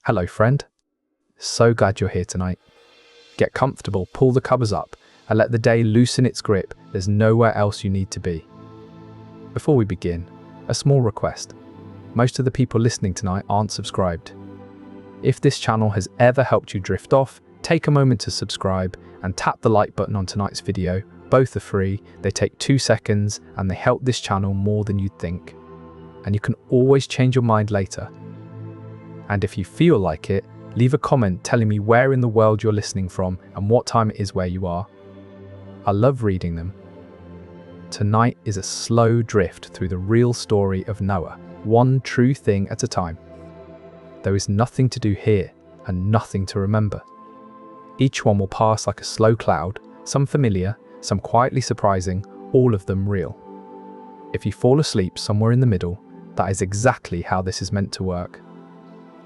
Hello, friend. So glad you're here tonight. Get comfortable, pull the covers up, and let the day loosen its grip. There's nowhere else you need to be. Before we begin, a small request. Most of the people listening tonight aren't subscribed. If this channel has ever helped you drift off, take a moment to subscribe and tap the like button on tonight's video. Both are free, they take 2 seconds, and they help this channel more than you'd think. And you can always change your mind later. And if you feel like it, leave a comment telling me where in the world you're listening from and what time it is where you are. I love reading them. Tonight is a slow drift through the real story of Noah, one true thing at a time. There is nothing to do here and nothing to remember. Each one will pass like a slow cloud, some familiar, some quietly surprising, all of them real. If you fall asleep somewhere in the middle, that is exactly how this is meant to work.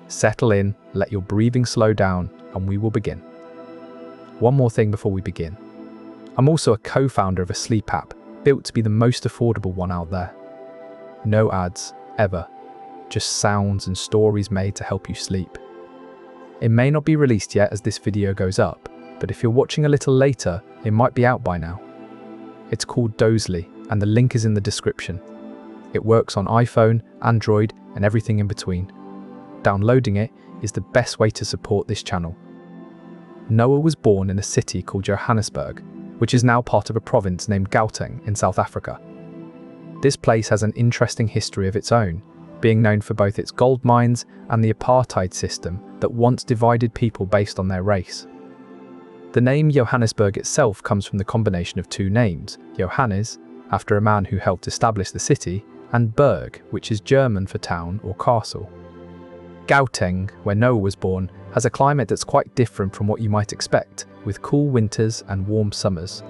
Settle in, let your breathing slow down, and we will begin. One more thing before we begin. I'm also a co-founder of a sleep app, built to be the most affordable one out there. No ads, ever. Just sounds and stories made to help you sleep. It may not be released yet as this video goes up, but if you're watching a little later, it might be out by now. It's called Dozly, and the link is in the description. It works on iPhone, Android, and everything in between. Downloading it is the best way to support this channel. Noah was born in a city called Johannesburg, which is now part of a province named Gauteng in South Africa. This place has an interesting history of its own, being known for both its gold mines and the apartheid system that once divided people based on their race. The name Johannesburg itself comes from the combination of two names, Johannes, after a man who helped establish the city, and Burg, which is German for town or castle. Gauteng, where Noah was born, has a climate that's quite different from what you might expect, with cool winters and warm summers.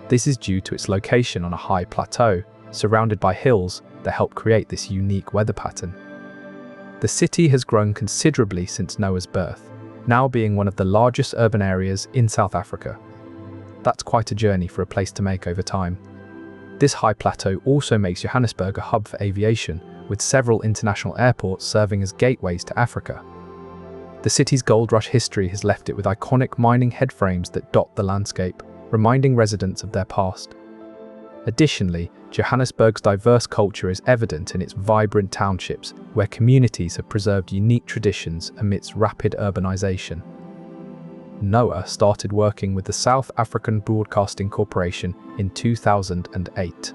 This is due to its location on a high plateau, surrounded by hills that help create this unique weather pattern. The city has grown considerably since Noah's birth, now being one of the largest urban areas in South Africa. That's quite a journey for a place to make over time. This high plateau also makes Johannesburg a hub for aviation, with several international airports serving as gateways to Africa. The city's gold rush history has left it with iconic mining headframes that dot the landscape, reminding residents of their past. Additionally, Johannesburg's diverse culture is evident in its vibrant townships, where communities have preserved unique traditions amidst rapid urbanization. Noah started working with the South African Broadcasting Corporation in 2008.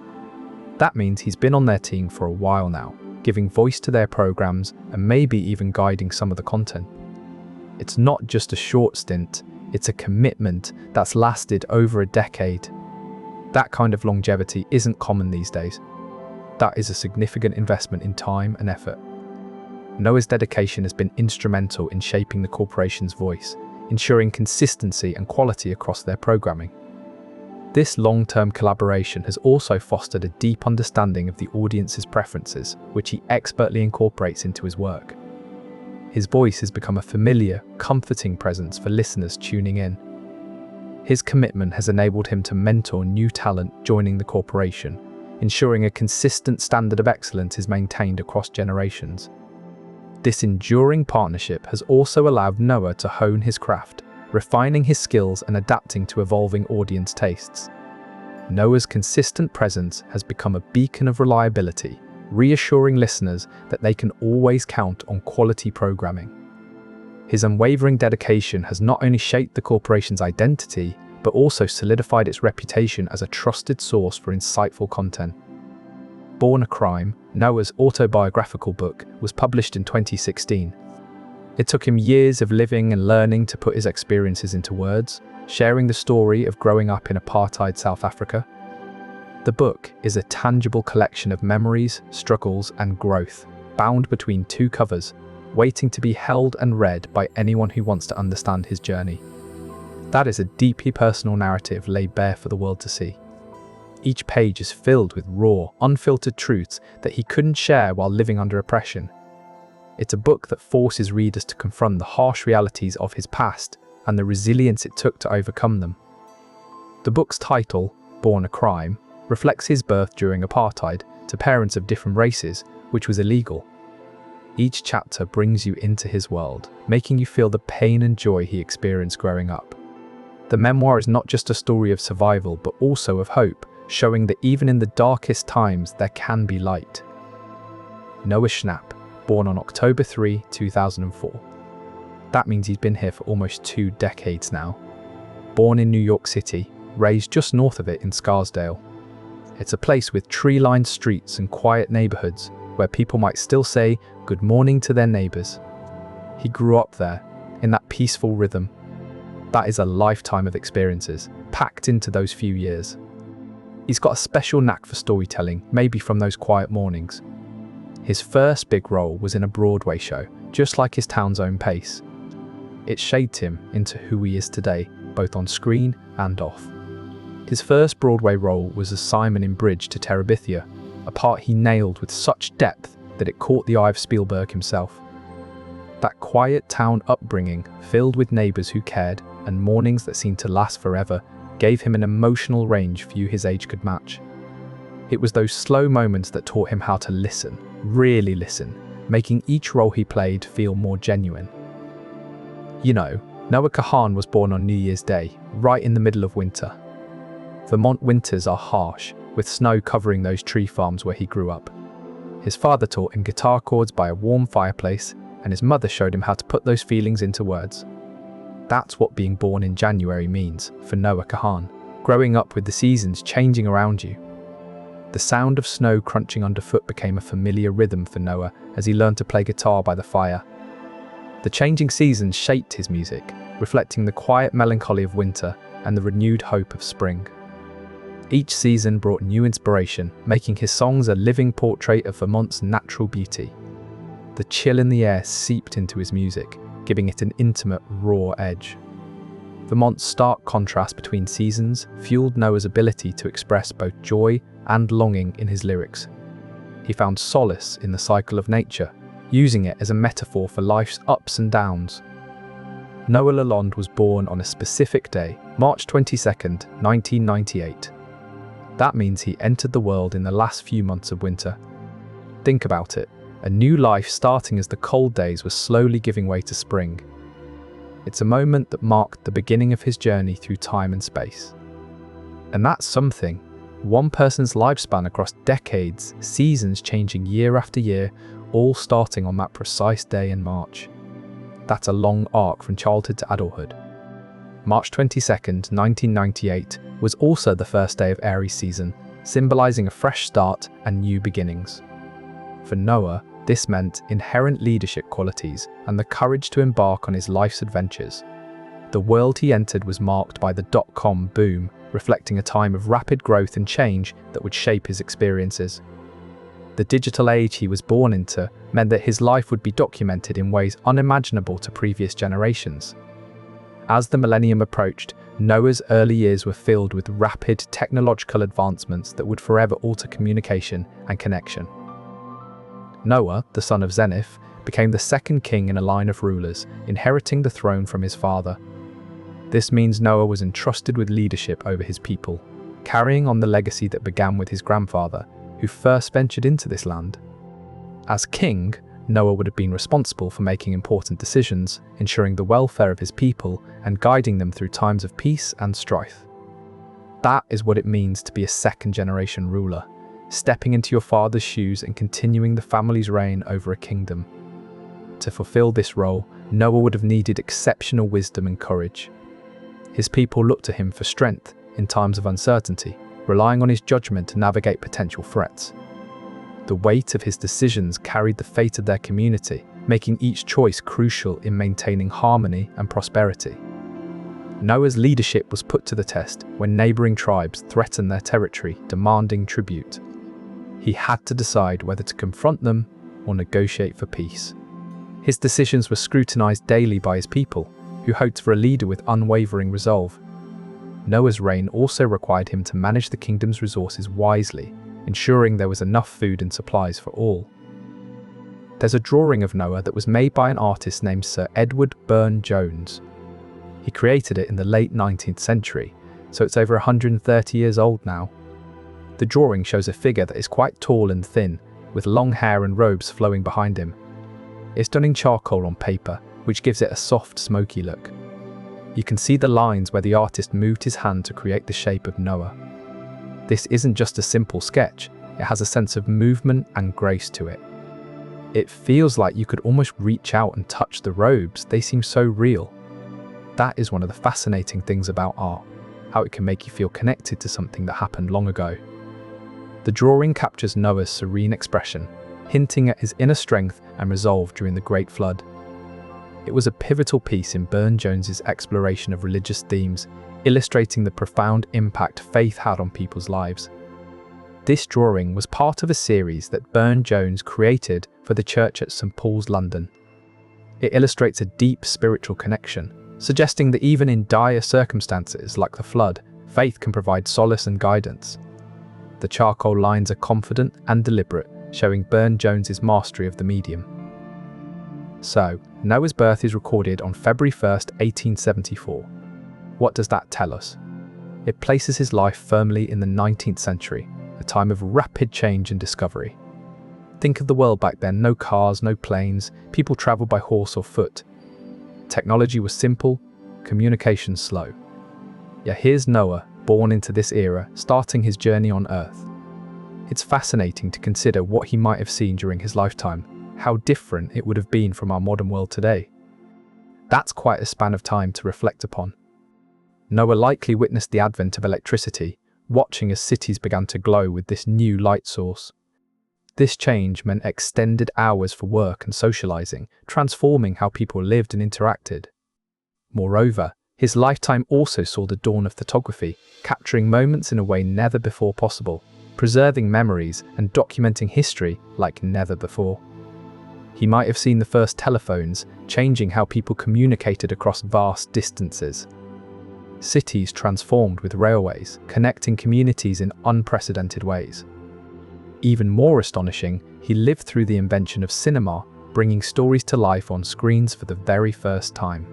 That means he's been on their team for a while now, giving voice to their programs and maybe even guiding some of the content. It's not just a short stint, it's a commitment that's lasted over a decade. That kind of longevity isn't common these days. That is a significant investment in time and effort. Noah's dedication has been instrumental in shaping the corporation's voice, ensuring consistency and quality across their programming. This long-term collaboration has also fostered a deep understanding of the audience's preferences, which he expertly incorporates into his work. His voice has become a familiar, comforting presence for listeners tuning in. His commitment has enabled him to mentor new talent joining the corporation, ensuring a consistent standard of excellence is maintained across generations. This enduring partnership has also allowed Noah to hone his craft, refining his skills and adapting to evolving audience tastes. Noah's consistent presence has become a beacon of reliability, reassuring listeners that they can always count on quality programming. His unwavering dedication has not only shaped the corporation's identity, but also solidified its reputation as a trusted source for insightful content. Born a Crime, Noah's autobiographical book, was published in 2016. It took him years of living and learning to put his experiences into words, sharing the story of growing up in apartheid South Africa. The book is a tangible collection of memories, struggles, and growth, bound between 2 covers, waiting to be held and read by anyone who wants to understand his journey. That is a deeply personal narrative laid bare for the world to see. Each page is filled with raw, unfiltered truths that he couldn't share while living under oppression. It's a book that forces readers to confront the harsh realities of his past and the resilience it took to overcome them. The book's title, Born a Crime, reflects his birth during apartheid to parents of different races, which was illegal. Each chapter brings you into his world, making you feel the pain and joy he experienced growing up. The memoir is not just a story of survival, but also of hope, showing that even in the darkest times, there can be light. Noah Schnapp, born on October 3, 2004. That means he's been here for almost 2 decades now. Born in New York City, raised just north of it in Scarsdale. It's a place with tree-lined streets and quiet neighborhoods where people might still say good morning to their neighbors. He grew up there, in that peaceful rhythm. That is a lifetime of experiences, packed into those few years. He's got a special knack for storytelling, maybe from those quiet mornings. His first big role was in a Broadway show, just like his town's own pace. It shaped him into who he is today, both on screen and off. His first Broadway role was as Simon in Bridge to Terabithia, a part he nailed with such depth that it caught the eye of Spielberg himself. That quiet town upbringing, filled with neighbours who cared and mornings that seemed to last forever, gave him an emotional range few his age could match. It was those slow moments that taught him how to listen, really listen, making each role he played feel more genuine. You know, Noah Kahan was born on New Year's Day, right in the middle of winter. Vermont winters are harsh, with snow covering those tree farms where he grew up. His father taught him guitar chords by a warm fireplace, and his mother showed him how to put those feelings into words. That's what being born in January means for Noah Kahan, growing up with the seasons changing around you. The sound of snow crunching underfoot became a familiar rhythm for Noah as he learned to play guitar by the fire. The changing seasons shaped his music, reflecting the quiet melancholy of winter and the renewed hope of spring. Each season brought new inspiration, making his songs a living portrait of Vermont's natural beauty. The chill in the air seeped into his music, giving it an intimate, raw edge. Vermont's stark contrast between seasons fueled Noah's ability to express both joy and longing in his lyrics. He found solace in the cycle of nature, using it as a metaphor for life's ups and downs. Noah Lalonde was born on a specific day, March 22nd, 1998. That means he entered the world in the last few months of winter. Think about it, a new life starting as the cold days were slowly giving way to spring. It's a moment that marked the beginning of his journey through time and space. And that's something. One person's lifespan across decades, seasons changing year after year, all starting on that precise day in March. That's a long arc from childhood to adulthood. March 22nd, 1998 was also the first day of Aries season, symbolizing a fresh start and new beginnings. For Noah, this meant inherent leadership qualities and the courage to embark on his life's adventures. The world he entered was marked by the dot-com boom, reflecting a time of rapid growth and change that would shape his experiences. The digital age he was born into meant that his life would be documented in ways unimaginable to previous generations. As the millennium approached, Noah's early years were filled with rapid technological advancements that would forever alter communication and connection. Noah, the son of Zenith, became the second king in a line of rulers, inheriting the throne from his father. This means Noah was entrusted with leadership over his people, carrying on the legacy that began with his grandfather, who first ventured into this land. As king, Noah would have been responsible for making important decisions, ensuring the welfare of his people, and guiding them through times of peace and strife. That is what it means to be a second-generation ruler, stepping into your father's shoes and continuing the family's reign over a kingdom. To fulfill this role, Noah would have needed exceptional wisdom and courage. His people looked to him for strength in times of uncertainty, relying on his judgment to navigate potential threats. The weight of his decisions carried the fate of their community, making each choice crucial in maintaining harmony and prosperity. Noah's leadership was put to the test when neighboring tribes threatened their territory, demanding tribute. He had to decide whether to confront them or negotiate for peace. His decisions were scrutinized daily by his people, who hoped for a leader with unwavering resolve. Noah's reign also required him to manage the kingdom's resources wisely, ensuring there was enough food and supplies for all. There's a drawing of Noah that was made by an artist named Sir Edward Burne-Jones. He created it in the late 19th century, so it's over 130 years old now. The drawing shows a figure that is quite tall and thin, with long hair and robes flowing behind him. It's done in charcoal on paper, which gives it a soft, smoky look. You can see the lines where the artist moved his hand to create the shape of Noah. This isn't just a simple sketch, it has a sense of movement and grace to it. It feels like you could almost reach out and touch the robes, they seem so real. That is one of the fascinating things about art, how it can make you feel connected to something that happened long ago. The drawing captures Noah's serene expression, hinting at his inner strength and resolve during the Great Flood. It was a pivotal piece in Burne-Jones's exploration of religious themes, illustrating the profound impact faith had on people's lives. This drawing was part of a series that Burne-Jones created for the church at St. Paul's, London. It illustrates a deep spiritual connection, suggesting that even in dire circumstances like the flood, faith can provide solace and guidance. The charcoal lines are confident and deliberate, showing Burne-Jones's mastery of the medium. So, Noah's birth is recorded on February 1st, 1874. What does that tell us? It places his life firmly in the 19th century, a time of rapid change and discovery. Think of the world back then: no cars, no planes, people travelled by horse or foot. Technology was simple, communication slow. Yet here's Noah, born into this era, starting his journey on Earth. It's fascinating to consider what he might have seen during his lifetime, how different it would have been from our modern world today. That's quite a span of time to reflect upon. Noah likely witnessed the advent of electricity, watching as cities began to glow with this new light source. This change meant extended hours for work and socializing, transforming how people lived and interacted. Moreover, his lifetime also saw the dawn of photography, capturing moments in a way never before possible, preserving memories and documenting history like never before. He might have seen the first telephones, changing how people communicated across vast distances. Cities transformed with railways, connecting communities in unprecedented ways. Even more astonishing, he lived through the invention of cinema, bringing stories to life on screens for the very first time.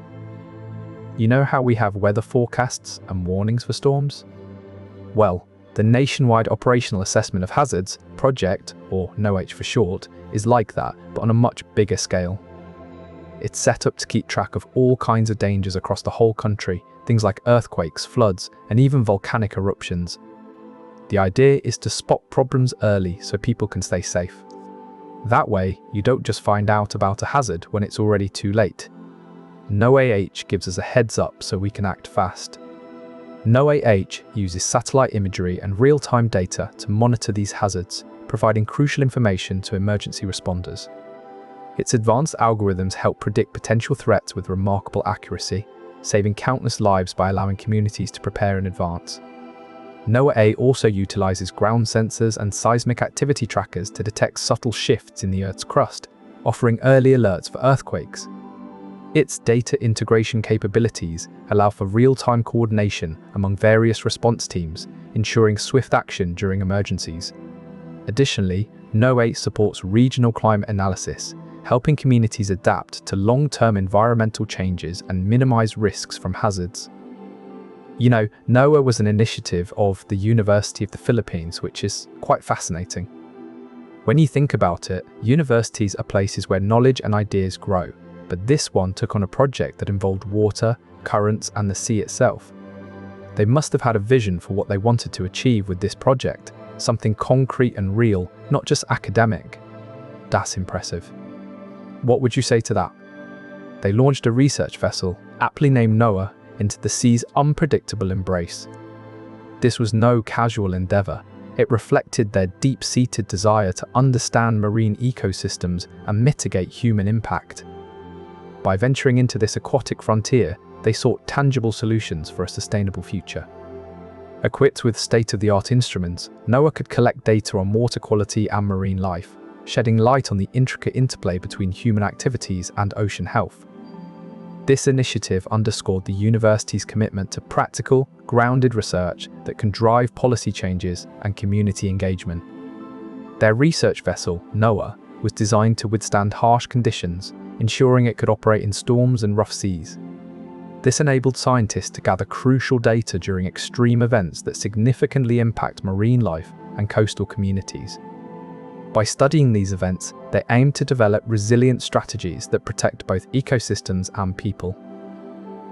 You know how we have weather forecasts and warnings for storms? Well, the Nationwide Operational Assessment of Hazards project, or NOH for short, is like that, but on a much bigger scale. It's set up to keep track of all kinds of dangers across the whole country, things like earthquakes, floods, and even volcanic eruptions. The idea is to spot problems early so people can stay safe. That way, you don't just find out about a hazard when it's already too late. NOAH gives us a heads up so we can act fast. NOAH uses satellite imagery and real-time data to monitor these hazards, providing crucial information to emergency responders. Its advanced algorithms help predict potential threats with remarkable accuracy, saving countless lives by allowing communities to prepare in advance. NOAA also utilizes ground sensors and seismic activity trackers to detect subtle shifts in the Earth's crust, offering early alerts for earthquakes. Its data integration capabilities allow for real-time coordination among various response teams, ensuring swift action during emergencies. Additionally, NOAA supports regional climate analysis, helping communities adapt to long-term environmental changes and minimize risks from hazards. You know, NOAA was an initiative of the University of the Philippines, which is quite fascinating. When you think about it, universities are places where knowledge and ideas grow, but this one took on a project that involved water, currents, and the sea itself. They must have had a vision for what they wanted to achieve with this project, something concrete and real, not just academic. That's impressive. What would you say to that? They launched a research vessel, aptly named Noah, into the sea's unpredictable embrace. This was no casual endeavor. It reflected their deep-seated desire to understand marine ecosystems and mitigate human impact. By venturing into this aquatic frontier, they sought tangible solutions for a sustainable future. Equipped with state-of-the-art instruments, Noah could collect data on water quality and marine life, shedding light on the intricate interplay between human activities and ocean health. This initiative underscored the university's commitment to practical, grounded research that can drive policy changes and community engagement. Their research vessel, Noah, was designed to withstand harsh conditions, ensuring it could operate in storms and rough seas. This enabled scientists to gather crucial data during extreme events that significantly impact marine life and coastal communities. By studying these events, they aim to develop resilient strategies that protect both ecosystems and people.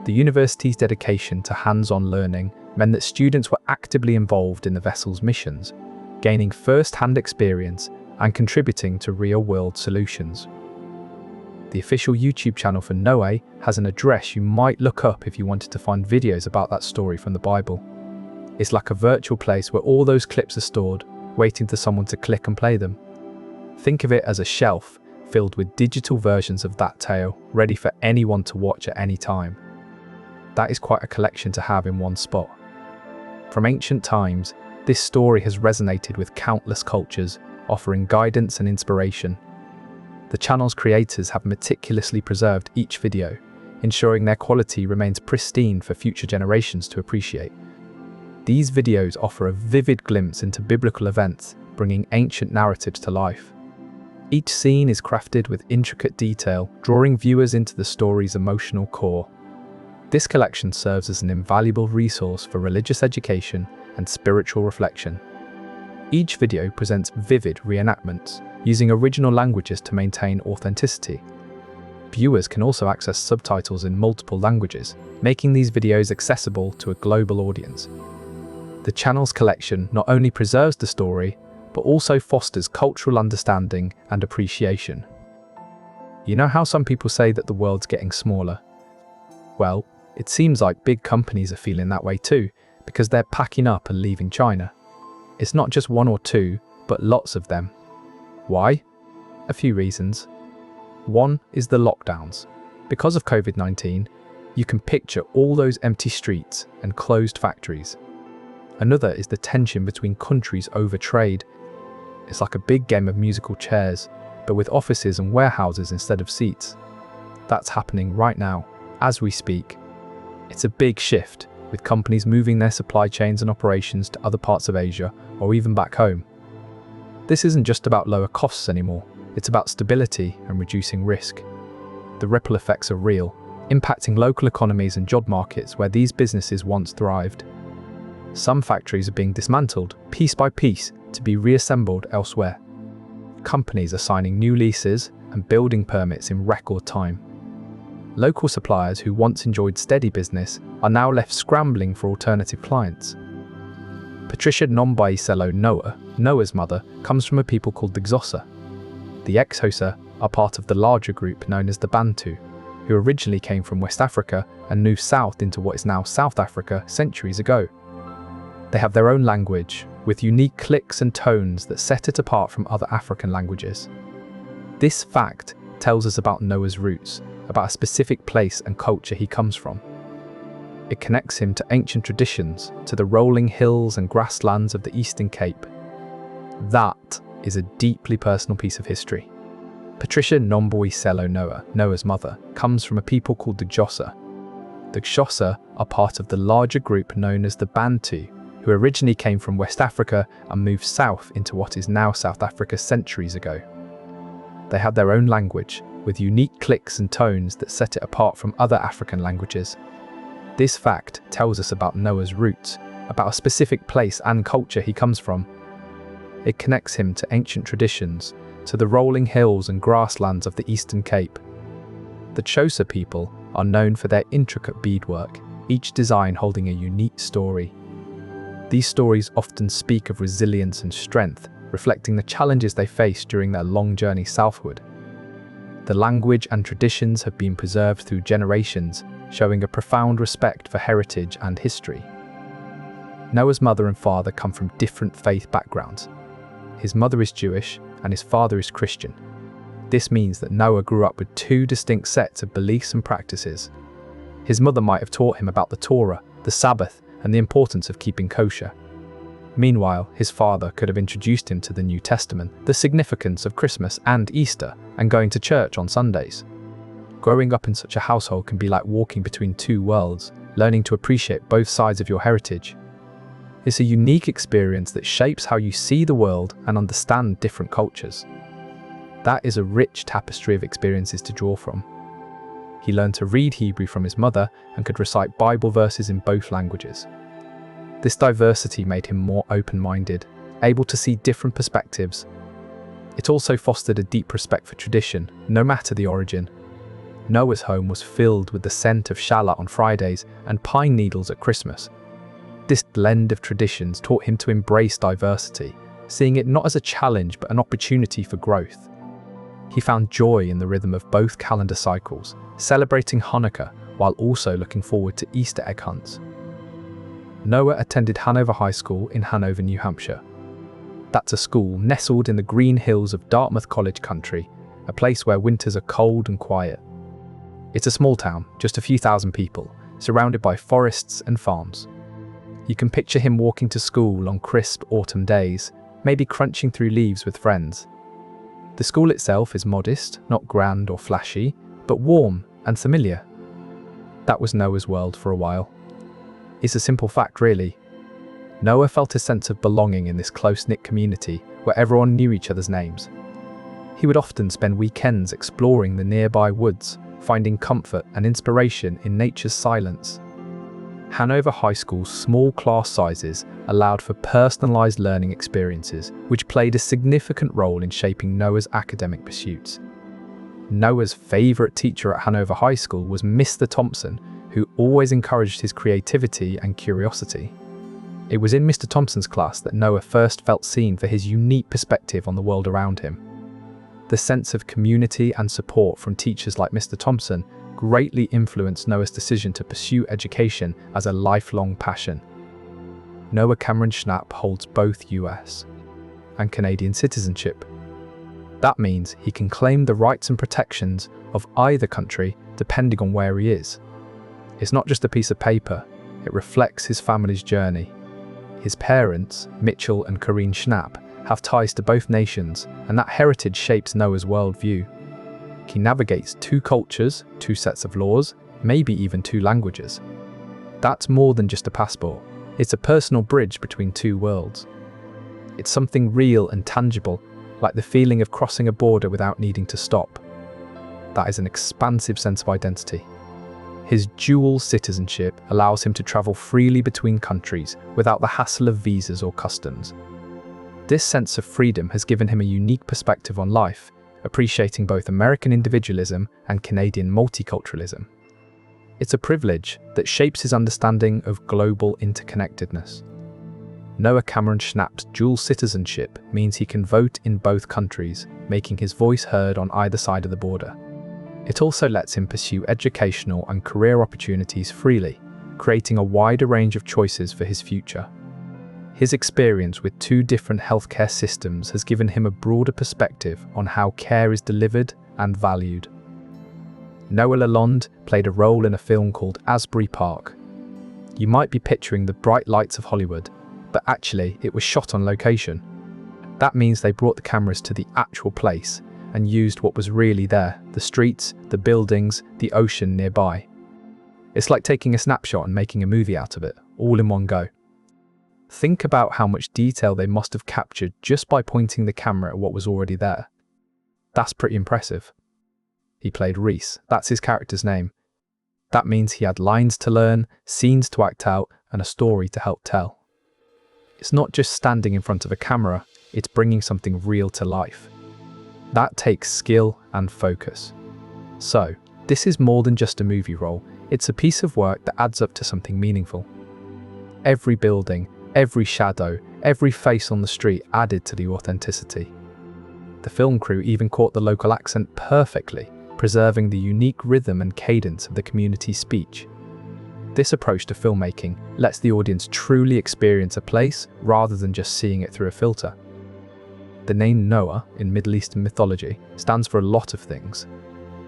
The university's dedication to hands-on learning meant that students were actively involved in the vessel's missions, gaining first-hand experience and contributing to real-world solutions. The official YouTube channel for Noe has an address you might look up if you wanted to find videos about that story from the Bible. It's like a virtual place where all those clips are stored, waiting for someone to click and play them. Think of it as a shelf filled with digital versions of that tale, ready for anyone to watch at any time. That is quite a collection to have in one spot. From ancient times, this story has resonated with countless cultures, offering guidance and inspiration. The channel's creators have meticulously preserved each video, ensuring their quality remains pristine for future generations to appreciate. These videos offer a vivid glimpse into biblical events, bringing ancient narratives to life. Each scene is crafted with intricate detail, drawing viewers into the story's emotional core. This collection serves as an invaluable resource for religious education and spiritual reflection. Each video presents vivid reenactments, using original languages to maintain authenticity. Viewers can also access subtitles in multiple languages, making these videos accessible to a global audience. The channel's collection not only preserves the story, but also fosters cultural understanding and appreciation. You know how some people say that the world's getting smaller? Well, it seems like big companies are feeling that way too, because they're packing up and leaving China. It's not just one or two, but lots of them. Why? A few reasons. One is the lockdowns. Because of COVID-19, you can picture all those empty streets and closed factories. Another is the tension between countries over trade. It's like a big game of musical chairs, but with offices and warehouses instead of seats. That's happening right now, as we speak. It's a big shift, with companies moving their supply chains and operations to other parts of Asia or even back home. This isn't just about lower costs anymore, it's about stability and reducing risk. The ripple effects are real, impacting local economies and job markets where these businesses once thrived. Some factories are being dismantled, piece by piece, to be reassembled elsewhere. Companies are signing new leases and building permits in record time. Local suppliers who once enjoyed steady business are now left scrambling for alternative clients. Patricia Nombaiselo Noah, Noah's mother, comes from a people called the Xhosa. The Xhosa are part of the larger group known as the Bantu, who originally came from West Africa and moved south into what is now South Africa centuries ago. They have their own language, with unique clicks and tones that set it apart from other African languages. This fact tells us about Noah's roots, about a specific place and culture he comes from. It connects him to ancient traditions, to the rolling hills and grasslands of the Eastern Cape. That is a deeply personal piece of history. Patricia Nombaiselo Noah, Noah's mother, comes from a people called the Xhosa. The Xhosa are part of the larger group known as the Bantu, who originally came from West Africa and moved south into what is now South Africa centuries ago. They had their own language, with unique clicks and tones that set it apart from other African languages. This fact tells us about Noah's roots, about a specific place and culture he comes from. It connects him to ancient traditions, to the rolling hills and grasslands of the Eastern Cape. The Xhosa people are known for their intricate beadwork, each design holding a unique story. These stories often speak of resilience and strength, reflecting the challenges they faced during their long journey southward. The language and traditions have been preserved through generations, showing a profound respect for heritage and history. Noah's mother and father come from different faith backgrounds. His mother is Jewish and his father is Christian. This means that Noah grew up with two distinct sets of beliefs and practices. His mother might have taught him about the Torah, the Sabbath, and the importance of keeping kosher. Meanwhile, his father could have introduced him to the New Testament, the significance of Christmas and Easter, and going to church on Sundays. Growing up in such a household can be like walking between two worlds, learning to appreciate both sides of your heritage. It's a unique experience that shapes how you see the world and understand different cultures. That is a rich tapestry of experiences to draw from. He learned to read Hebrew from his mother and could recite Bible verses in both languages. This diversity made him more open-minded, able to see different perspectives. It also fostered a deep respect for tradition, no matter the origin. Noah's home was filled with the scent of shallot on Fridays and pine needles at Christmas. This blend of traditions taught him to embrace diversity, seeing it not as a challenge but an opportunity for growth. He found joy in the rhythm of both calendar cycles, celebrating Hanukkah while also looking forward to Easter egg hunts. Noah attended Hanover High School in Hanover, New Hampshire. That's a school nestled in the green hills of Dartmouth College country, a place where winters are cold and quiet. It's a small town, just a few thousand people, surrounded by forests and farms. You can picture him walking to school on crisp autumn days, maybe crunching through leaves with friends. The school itself is modest, not grand or flashy, but warm and familiar. That was Noah's world for a while. It's a simple fact, really. Noah felt a sense of belonging in this close-knit community where everyone knew each other's names. He would often spend weekends exploring the nearby woods, finding comfort and inspiration in nature's silence. Hanover High School's small class sizes allowed for personalised learning experiences, which played a significant role in shaping Noah's academic pursuits. Noah's favourite teacher at Hanover High School was Mr. Thompson, who always encouraged his creativity and curiosity. It was in Mr. Thompson's class that Noah first felt seen for his unique perspective on the world around him. The sense of community and support from teachers like Mr. Thompson greatly influenced Noah's decision to pursue education as a lifelong passion. Noah Cameron Schnapp holds both US and Canadian citizenship. That means he can claim the rights and protections of either country depending on where he is. It's not just a piece of paper, it reflects his family's journey. His parents, Mitchell and Corrine Schnapp, have ties to both nations, and that heritage shapes Noah's worldview. He navigates two cultures, two sets of laws, maybe even two languages. That's more than just a passport. It's a personal bridge between two worlds. It's something real and tangible, like the feeling of crossing a border without needing to stop. That is an expansive sense of identity. His dual citizenship allows him to travel freely between countries without the hassle of visas or customs. This sense of freedom has given him a unique perspective on life, appreciating both American individualism and Canadian multiculturalism. It's a privilege that shapes his understanding of global interconnectedness. Noah Cameron Schnapp's dual citizenship means he can vote in both countries, making his voice heard on either side of the border. It also lets him pursue educational and career opportunities freely, creating a wider range of choices for his future. His experience with two different healthcare systems has given him a broader perspective on how care is delivered and valued. Noah Lalonde played a role in a film called Asbury Park. You might be picturing the bright lights of Hollywood, but actually it was shot on location. That means they brought the cameras to the actual place and used what was really there, the streets, the buildings, the ocean nearby. It's like taking a snapshot and making a movie out of it, all in one go. Think about how much detail they must have captured just by pointing the camera at what was already there. That's pretty impressive. He played Reese, that's his character's name. That means he had lines to learn, scenes to act out, and a story to help tell. It's not just standing in front of a camera, it's bringing something real to life. That takes skill and focus. So, this is more than just a movie role, it's a piece of work that adds up to something meaningful. Every building, every shadow, every face on the street added to the authenticity. The film crew even caught the local accent perfectly, preserving the unique rhythm and cadence of the community's speech. This approach to filmmaking lets the audience truly experience a place rather than just seeing it through a filter. The name Noah in Middle Eastern mythology stands for a lot of things: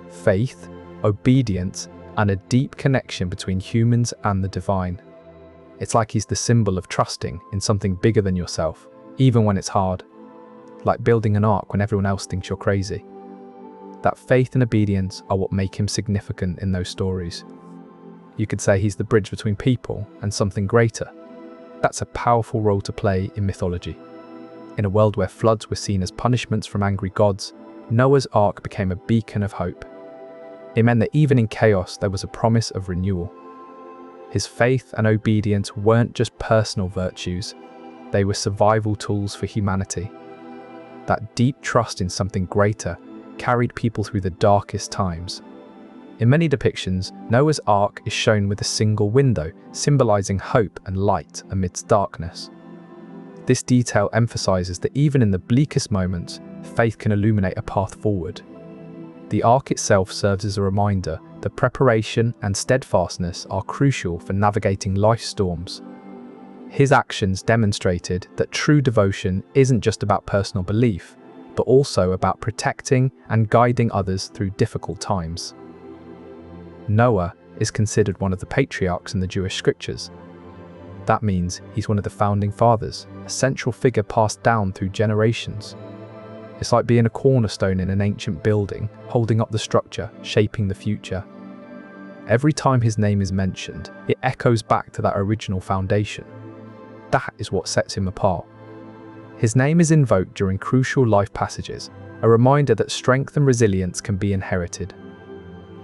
faith, obedience, and a deep connection between humans and the divine. It's like he's the symbol of trusting in something bigger than yourself, even when it's hard. Like building an ark when everyone else thinks you're crazy. That faith and obedience are what make him significant in those stories. You could say he's the bridge between people and something greater. That's a powerful role to play in mythology. In a world where floods were seen as punishments from angry gods, Noah's Ark became a beacon of hope. It meant that even in chaos, there was a promise of renewal. His faith and obedience weren't just personal virtues, they were survival tools for humanity. that deep trust in something greater, carried people through the darkest times. In many depictions, Noah's Ark is shown with a single window, symbolizing hope and light amidst darkness. This detail emphasizes that even in the bleakest moments, faith can illuminate a path forward. The Ark itself serves as a reminder that preparation and steadfastness are crucial for navigating life's storms. His actions demonstrated that true devotion isn't just about personal belief, but also about protecting and guiding others through difficult times. Noah is considered one of the patriarchs in the Jewish scriptures. That means he's one of the founding fathers, a central figure passed down through generations. It's like being a cornerstone in an ancient building, holding up the structure, shaping the future. Every time his name is mentioned, it echoes back to that original foundation. That is what sets him apart. His name is invoked during crucial life passages, a reminder that strength and resilience can be inherited.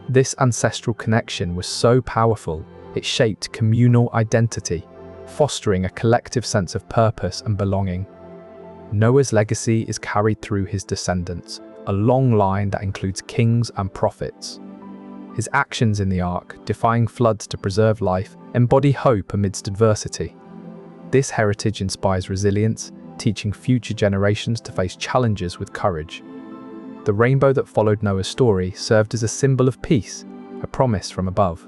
This ancestral connection was so powerful, it shaped communal identity, fostering a collective sense of purpose and belonging. Noah's legacy is carried through his descendants, a long line that includes kings and prophets. His actions in the Ark, defying floods to preserve life, embody hope amidst adversity. This heritage inspires resilience, teaching future generations to face challenges with courage. The rainbow that followed Noah's story served as a symbol of peace, a promise from above.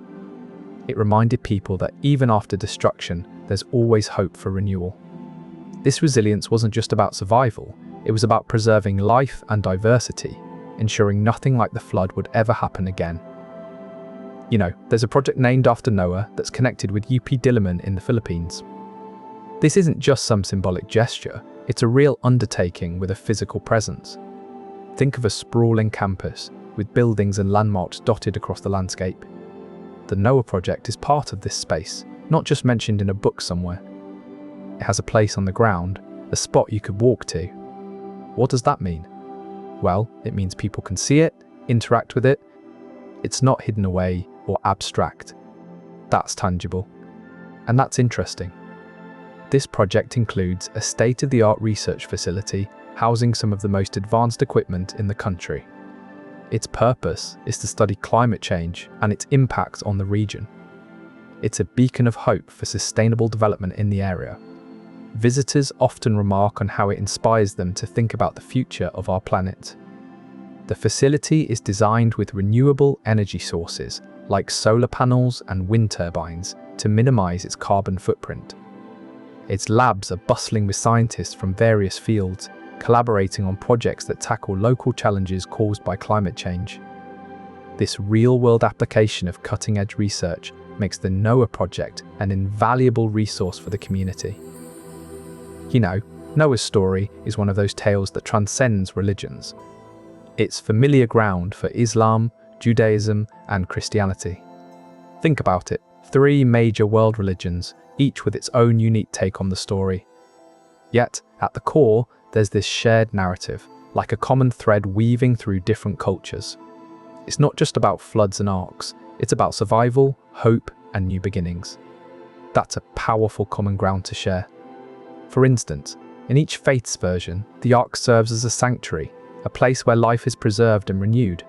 It reminded people that even after destruction, there's always hope for renewal. This resilience wasn't just about survival, it was about preserving life and diversity, ensuring nothing like the flood would ever happen again. You know, there's a project named after Noah that's connected with UP Diliman in the Philippines. This isn't just some symbolic gesture, it's a real undertaking with a physical presence. Think of a sprawling campus, with buildings and landmarks dotted across the landscape. The Noah Project is part of this space, not just mentioned in a book somewhere. It has a place on the ground, a spot you could walk to. What does that mean? Well, it means people can see it, interact with it. It's not hidden away or abstract. That's tangible. And that's interesting. This project includes a state-of-the-art research facility housing some of the most advanced equipment in the country. Its purpose is to study climate change and its impact on the region. It's a beacon of hope for sustainable development in the area. Visitors often remark on how it inspires them to think about the future of our planet. The facility is designed with renewable energy sources like solar panels and wind turbines to minimize its carbon footprint. Its labs are bustling with scientists from various fields, collaborating on projects that tackle local challenges caused by climate change. This real-world application of cutting-edge research makes the Noah Project an invaluable resource for the community. You know, Noah's story is one of those tales that transcends religions. It's familiar ground for Islam, Judaism, and Christianity. Think about it, 3 major world religions, each with its own unique take on the story. Yet, at the core, there's this shared narrative, like a common thread weaving through different cultures. It's not just about floods and arcs, it's about survival, hope, and new beginnings. That's a powerful common ground to share. For instance, in each faith's version, the ark serves as a sanctuary, a place where life is preserved and renewed.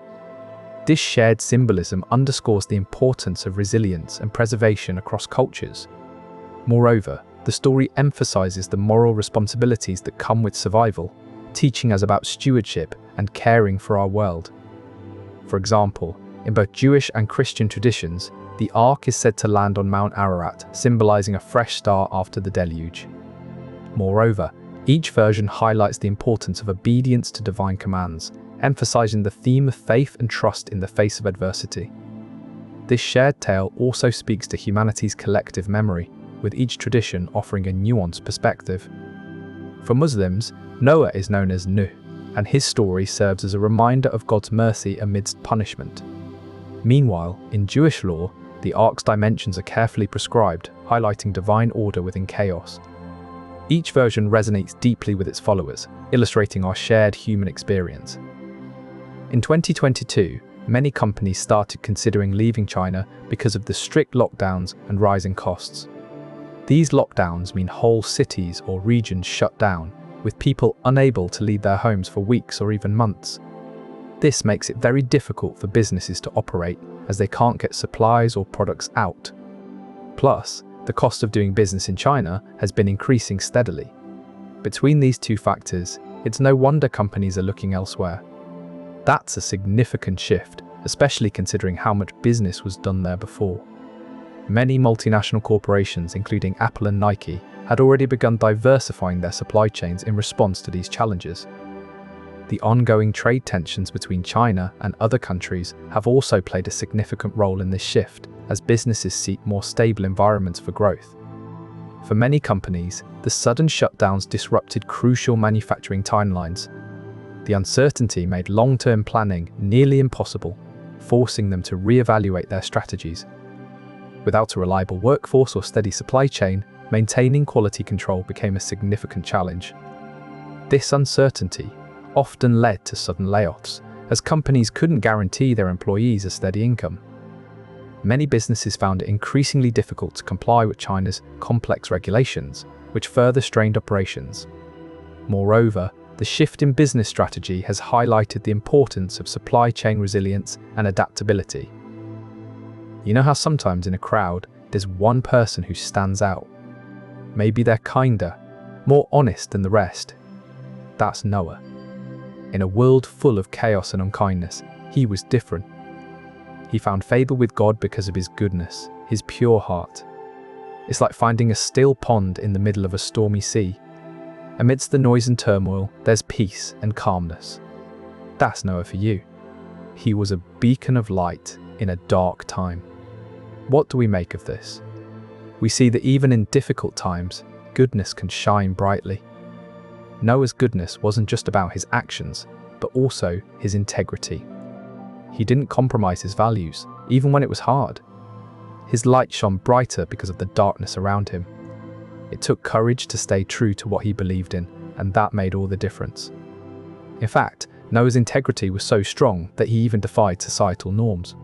This shared symbolism underscores the importance of resilience and preservation across cultures. Moreover, the story emphasizes the moral responsibilities that come with survival, teaching us about stewardship and caring for our world. For example, in both Jewish and Christian traditions, the ark is said to land on Mount Ararat, symbolizing a fresh start after the deluge. Moreover, each version highlights the importance of obedience to divine commands, emphasizing the theme of faith and trust in the face of adversity. This shared tale also speaks to humanity's collective memory, with each tradition offering a nuanced perspective. For Muslims, Noah is known as Nuh, and his story serves as a reminder of God's mercy amidst punishment. Meanwhile, in Jewish law, the ark's dimensions are carefully prescribed, highlighting divine order within chaos. Each version resonates deeply with its followers, illustrating our shared human experience. In 2022, many companies started considering leaving China because of the strict lockdowns and rising costs. These lockdowns mean whole cities or regions shut down, with people unable to leave their homes for weeks or even months. This makes it very difficult for businesses to operate as they can't get supplies or products out. Plus, the cost of doing business in China has been increasing steadily. Between these two factors, it's no wonder companies are looking elsewhere. That's a significant shift, especially considering how much business was done there before. Many multinational corporations, including Apple and Nike, had already begun diversifying their supply chains in response to these challenges. The ongoing trade tensions between China and other countries have also played a significant role in this shift, as businesses seek more stable environments for growth. For many companies, the sudden shutdowns disrupted crucial manufacturing timelines. The uncertainty made long-term planning nearly impossible, forcing them to reevaluate their strategies. Without a reliable workforce or steady supply chain, maintaining quality control became a significant challenge. This uncertainty often led to sudden layoffs, as companies couldn't guarantee their employees a steady income. Many businesses found it increasingly difficult to comply with China's complex regulations, which further strained operations. Moreover, the shift in business strategy has highlighted the importance of supply chain resilience and adaptability. You know how sometimes in a crowd, there's one person who stands out? Maybe they're kinder, more honest than the rest. That's Noah. In a world full of chaos and unkindness, he was different. He found favor with God because of his goodness, his pure heart. It's like finding a still pond in the middle of a stormy sea. Amidst the noise and turmoil, there's peace and calmness. That's Noah for you. He was a beacon of light in a dark time. What do we make of this? We see that even in difficult times, goodness can shine brightly. Noah's goodness wasn't just about his actions, but also his integrity. He didn't compromise his values, even when it was hard. His light shone brighter because of the darkness around him. It took courage to stay true to what he believed in, and that made all the difference. In fact, Noah's integrity was so strong that he even defied societal norms.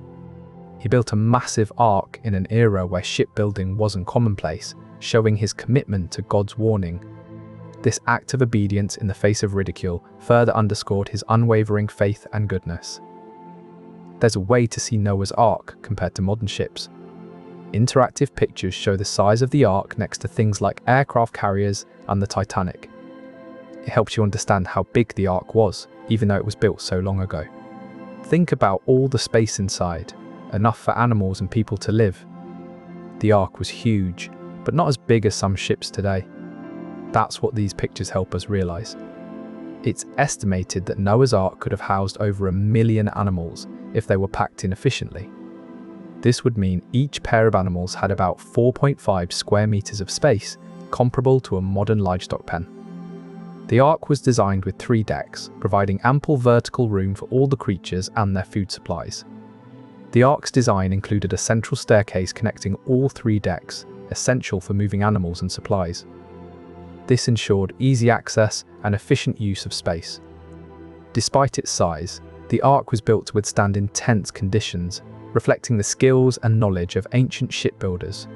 He built a massive ark in an era where shipbuilding wasn't commonplace, showing his commitment to God's warning. This act of obedience in the face of ridicule further underscored his unwavering faith and goodness. There's a way to see Noah's Ark compared to modern ships. Interactive pictures show the size of the Ark next to things like aircraft carriers and the Titanic. It helps you understand how big the Ark was, even though it was built so long ago. Think about all the space inside, enough for animals and people to live. The Ark was huge, but not as big as some ships today. That's what these pictures help us realize. It's estimated that Noah's Ark could have housed over 1 million animals if they were packed in efficiently. This would mean each pair of animals had about 4.5 square meters of space, comparable to a modern livestock pen. The Ark was designed with 3 decks, providing ample vertical room for all the creatures and their food supplies. The Ark's design included a central staircase connecting all 3 decks, essential for moving animals and supplies. This ensured easy access and efficient use of space. Despite its size, the Ark was built to withstand intense conditions, reflecting the skills and knowledge of ancient shipbuilders.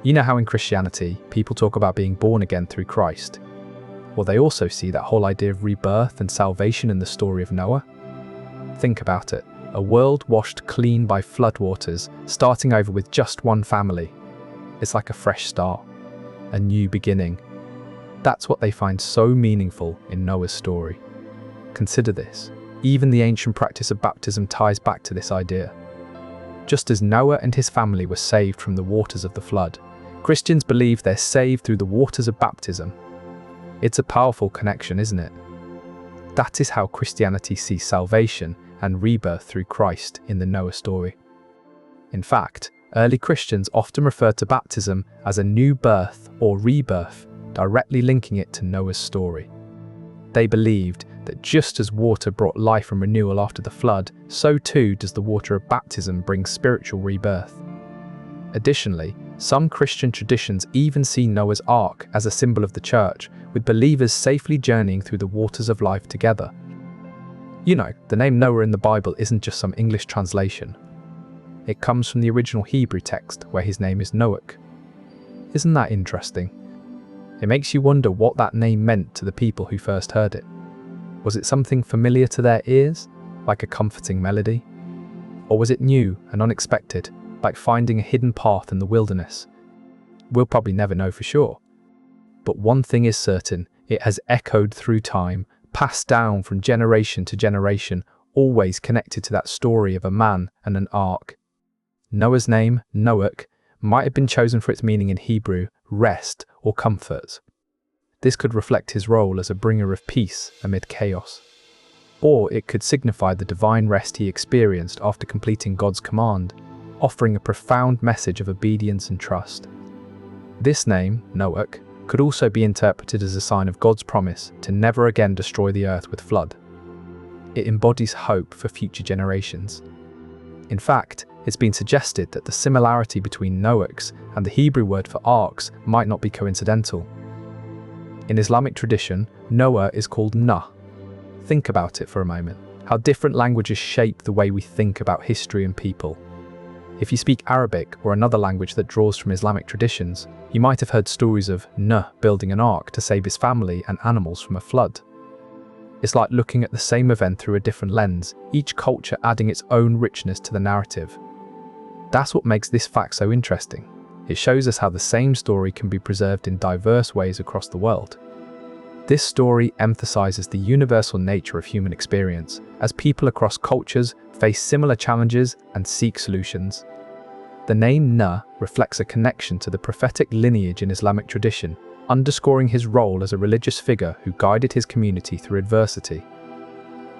You know how in Christianity, people talk about being born again through Christ? Well, they also see that whole idea of rebirth and salvation in the story of Noah. Think about it. A world washed clean by floodwaters, starting over with just one family. It's like a fresh start, a new beginning. That's what they find so meaningful in Noah's story. Consider this. Even the ancient practice of baptism ties back to this idea. Just as Noah and his family were saved from the waters of the flood, Christians believe they're saved through the waters of baptism. It's a powerful connection, isn't it? That is how Christianity sees salvation and rebirth through Christ in the Noah story. In fact, early Christians often referred to baptism as a new birth or rebirth, directly linking it to Noah's story. They believed that just as water brought life and renewal after the flood, so too does the water of baptism bring spiritual rebirth. Additionally, some Christian traditions even see Noah's Ark as a symbol of the church, with believers safely journeying through the waters of life together. You know, the name Noah in the Bible isn't just some English translation. It comes from the original Hebrew text, where his name is Noach. Isn't that interesting? It makes you wonder what that name meant to the people who first heard it. Was it something familiar to their ears, like a comforting melody? Or was it new and unexpected, like finding a hidden path in the wilderness? We'll probably never know for sure. But one thing is certain, it has echoed through time, passed down from generation to generation, always connected to that story of a man and an ark. Noah's name, Noach, might have been chosen for its meaning in Hebrew, rest or comfort. This could reflect his role as a bringer of peace amid chaos. Or it could signify the divine rest he experienced after completing God's command, offering a profound message of obedience and trust. This name, Noach, could also be interpreted as a sign of God's promise to never again destroy the earth with flood. It embodies hope for future generations. In fact, it's been suggested that the similarity between Noach's and the Hebrew word for arks might not be coincidental. In Islamic tradition, Noah is called Nuh. Think about it for a moment, how different languages shape the way we think about history and people. If you speak Arabic or another language that draws from Islamic traditions, you might have heard stories of Nuh building an ark to save his family and animals from a flood. It's like looking at the same event through a different lens, each culture adding its own richness to the narrative. That's what makes this fact so interesting. It shows us how the same story can be preserved in diverse ways across the world. This story emphasizes the universal nature of human experience, as people across cultures face similar challenges and seek solutions. The name Nuh reflects a connection to the prophetic lineage in Islamic tradition, underscoring his role as a religious figure who guided his community through adversity.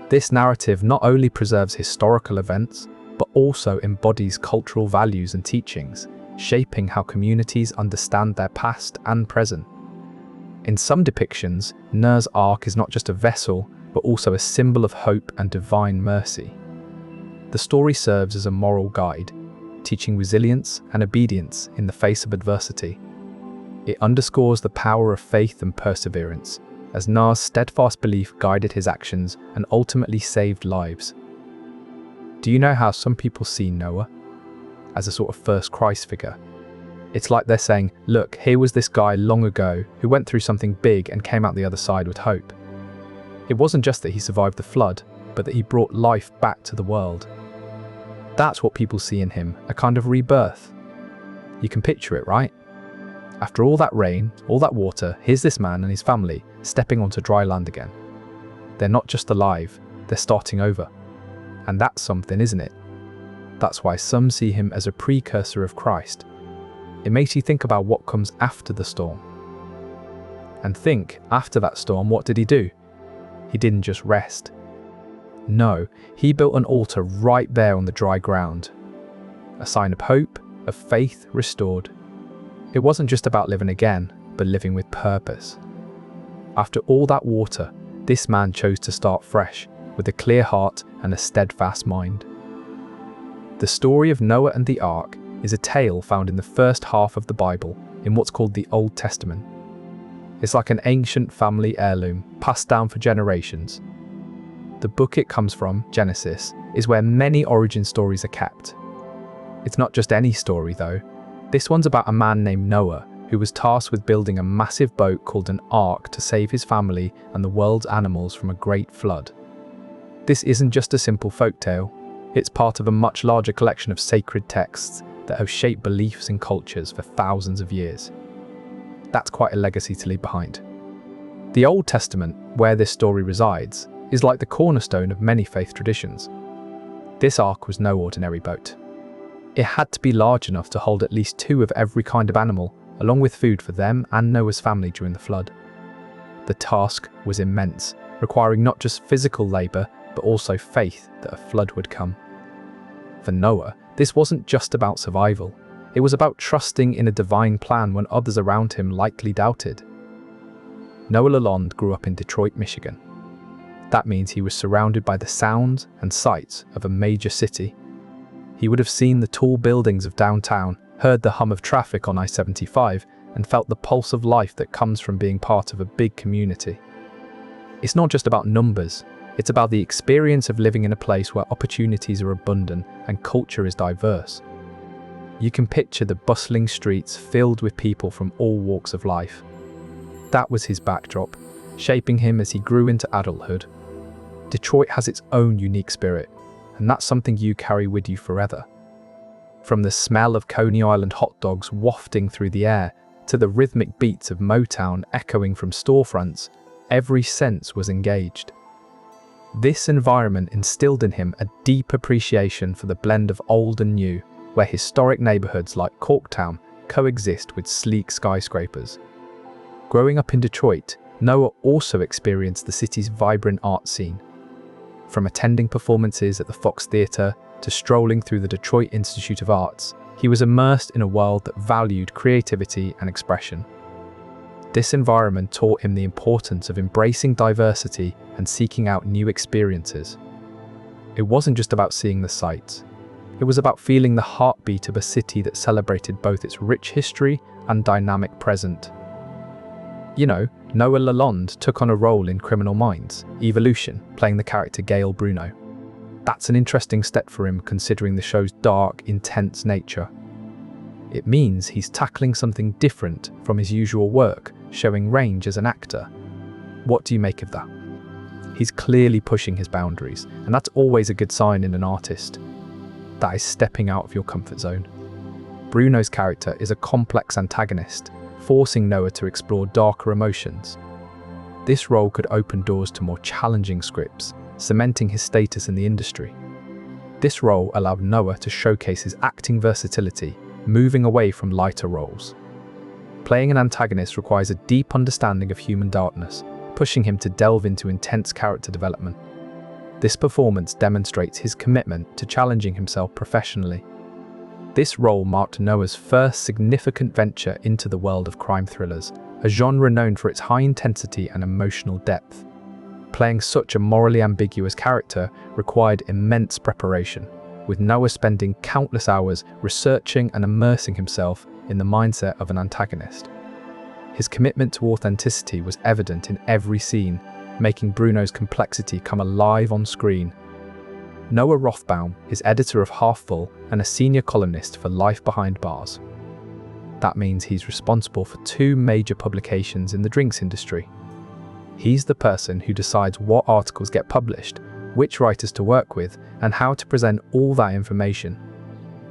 This narrative not only preserves historical events, but also embodies cultural values and teachings, shaping how communities understand their past and present. In some depictions, Nuh's ark is not just a vessel, but also a symbol of hope and divine mercy. The story serves as a moral guide, teaching resilience and obedience in the face of adversity. It underscores the power of faith and perseverance, as Nuh's steadfast belief guided his actions and ultimately saved lives. Do you know how some people see Noah? As a sort of first Christ figure. It's like they're saying, look, here was this guy long ago who went through something big and came out the other side with hope. It wasn't just that he survived the flood, but that he brought life back to the world. That's what people see in him, a kind of rebirth. You can picture it, right? After all that rain, all that water, here's this man and his family stepping onto dry land again. They're not just alive, they're starting over. And that's something, isn't it? That's why some see him as a precursor of Christ. It makes you think about what comes after the storm. And think, after that storm, what did he do? He didn't just rest. No, he built an altar right there on the dry ground. A sign of hope, of faith restored. It wasn't just about living again, but living with purpose. After all that water, this man chose to start fresh, with a clear heart and a steadfast mind. The story of Noah and the Ark is a tale found in the first half of the Bible, in what's called the Old Testament. It's like an ancient family heirloom, passed down for generations. The book it comes from, Genesis, is where many origin stories are kept. It's not just any story though. This one's about a man named Noah, who was tasked with building a massive boat called an ark to save his family and the world's animals from a great flood. This isn't just a simple folktale, it's part of a much larger collection of sacred texts that have shaped beliefs and cultures for thousands of years. That's quite a legacy to leave behind. The Old Testament, where this story resides, is like the cornerstone of many faith traditions. This ark was no ordinary boat. It had to be large enough to hold at least 2 of every kind of animal, along with food for them and Noah's family during the flood. The task was immense, requiring not just physical labour, but also faith that a flood would come. For Noah, this wasn't just about survival. It was about trusting in a divine plan when others around him likely doubted. Noah Lalonde grew up in Detroit, Michigan. That means he was surrounded by the sounds and sights of a major city. He would have seen the tall buildings of downtown, heard the hum of traffic on I-75, and felt the pulse of life that comes from being part of a big community. It's not just about numbers, it's about the experience of living in a place where opportunities are abundant and culture is diverse. You can picture the bustling streets filled with people from all walks of life. That was his backdrop, shaping him as he grew into adulthood. Detroit has its own unique spirit, and that's something you carry with you forever. From the smell of Coney Island hot dogs wafting through the air to the rhythmic beats of Motown echoing from storefronts, every sense was engaged. This environment instilled in him a deep appreciation for the blend of old and new, where historic neighborhoods like Corktown coexist with sleek skyscrapers. Growing up in Detroit, Noah also experienced the city's vibrant art scene. From attending performances at the Fox Theatre to strolling through the Detroit Institute of Arts, he was immersed in a world that valued creativity and expression. This environment taught him the importance of embracing diversity and seeking out new experiences. It wasn't just about seeing the sights. It was about feeling the heartbeat of a city that celebrated both its rich history and dynamic present. You know, Noah Lalonde took on a role in Criminal Minds, Evolution, playing the character Gail Bruno. That's an interesting step for him considering the show's dark, intense nature. It means he's tackling something different from his usual work, showing range as an actor. What do you make of that? He's clearly pushing his boundaries, and that's always a good sign in an artist. That is stepping out of your comfort zone. Bruno's character is a complex antagonist, forcing Noah to explore darker emotions. This role could open doors to more challenging scripts, cementing his status in the industry. This role allowed Noah to showcase his acting versatility, moving away from lighter roles. Playing an antagonist requires a deep understanding of human darkness, pushing him to delve into intense character development. This performance demonstrates his commitment to challenging himself professionally. This role marked Noah's first significant venture into the world of crime thrillers, a genre known for its high intensity and emotional depth. Playing such a morally ambiguous character required immense preparation, with Noah spending countless hours researching and immersing himself in the mindset of an antagonist. His commitment to authenticity was evident in every scene, making Bruno's complexity come alive on screen. Noah Rothbaum is editor of Half Full and a senior columnist for Life Behind Bars. That means he's responsible for 2 major publications in the drinks industry. He's the person who decides what articles get published, which writers to work with, and how to present all that information.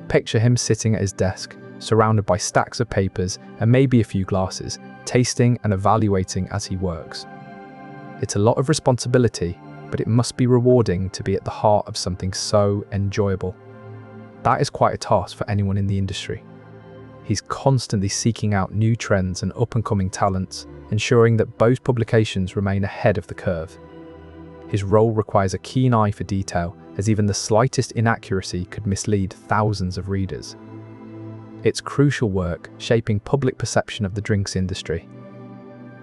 Picture him sitting at his desk, surrounded by stacks of papers and maybe a few glasses, tasting and evaluating as he works. It's a lot of responsibility, but it must be rewarding to be at the heart of something so enjoyable. That is quite a task for anyone in the industry. He's constantly seeking out new trends and up-and-coming talents, ensuring that both publications remain ahead of the curve. His role requires a keen eye for detail, as even the slightest inaccuracy could mislead thousands of readers. It's crucial work shaping public perception of the drinks industry.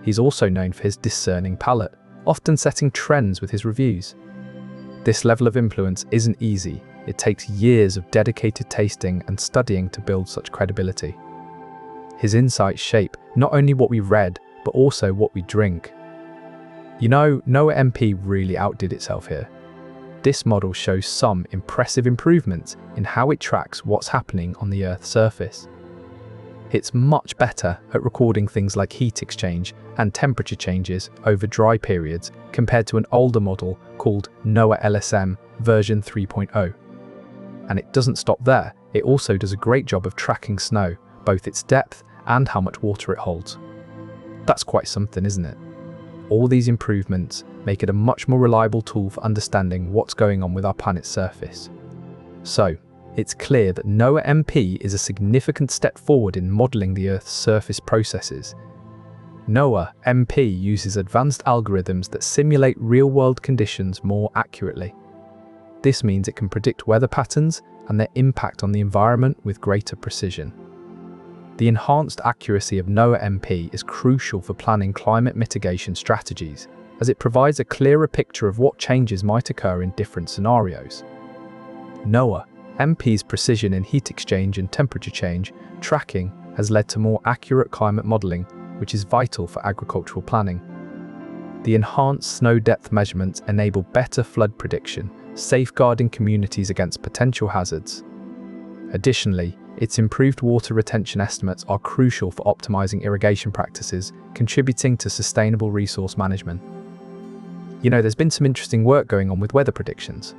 He's also known for his discerning palate, often setting trends with his reviews. This level of influence isn't easy. It takes years of dedicated tasting and studying to build such credibility. His insights shape not only what we read, but also what we drink. You know, Noah MP really outdid itself here. This model shows some impressive improvements in how it tracks what's happening on the Earth's surface. It's much better at recording things like heat exchange and temperature changes over dry periods compared to an older model called Noah LSM version 3.0. And it doesn't stop there, it also does a great job of tracking snow, both its depth and how much water it holds. That's quite something, isn't it? All these improvements make it a much more reliable tool for understanding what's going on with our planet's surface. So, it's clear that Noah MP is a significant step forward in modelling the Earth's surface processes. Noah MP uses advanced algorithms that simulate real-world conditions more accurately. This means it can predict weather patterns and their impact on the environment with greater precision. The enhanced accuracy of Noah MP is crucial for planning climate mitigation strategies, as it provides a clearer picture of what changes might occur in different scenarios. Noah MP's precision in heat exchange and temperature change tracking has led to more accurate climate modelling, which is vital for agricultural planning. The enhanced snow depth measurements enable better flood prediction, safeguarding communities against potential hazards. Additionally, Its improved water retention estimates are crucial for optimizing irrigation practices, contributing to sustainable resource management. There's been some interesting work going on with weather predictions.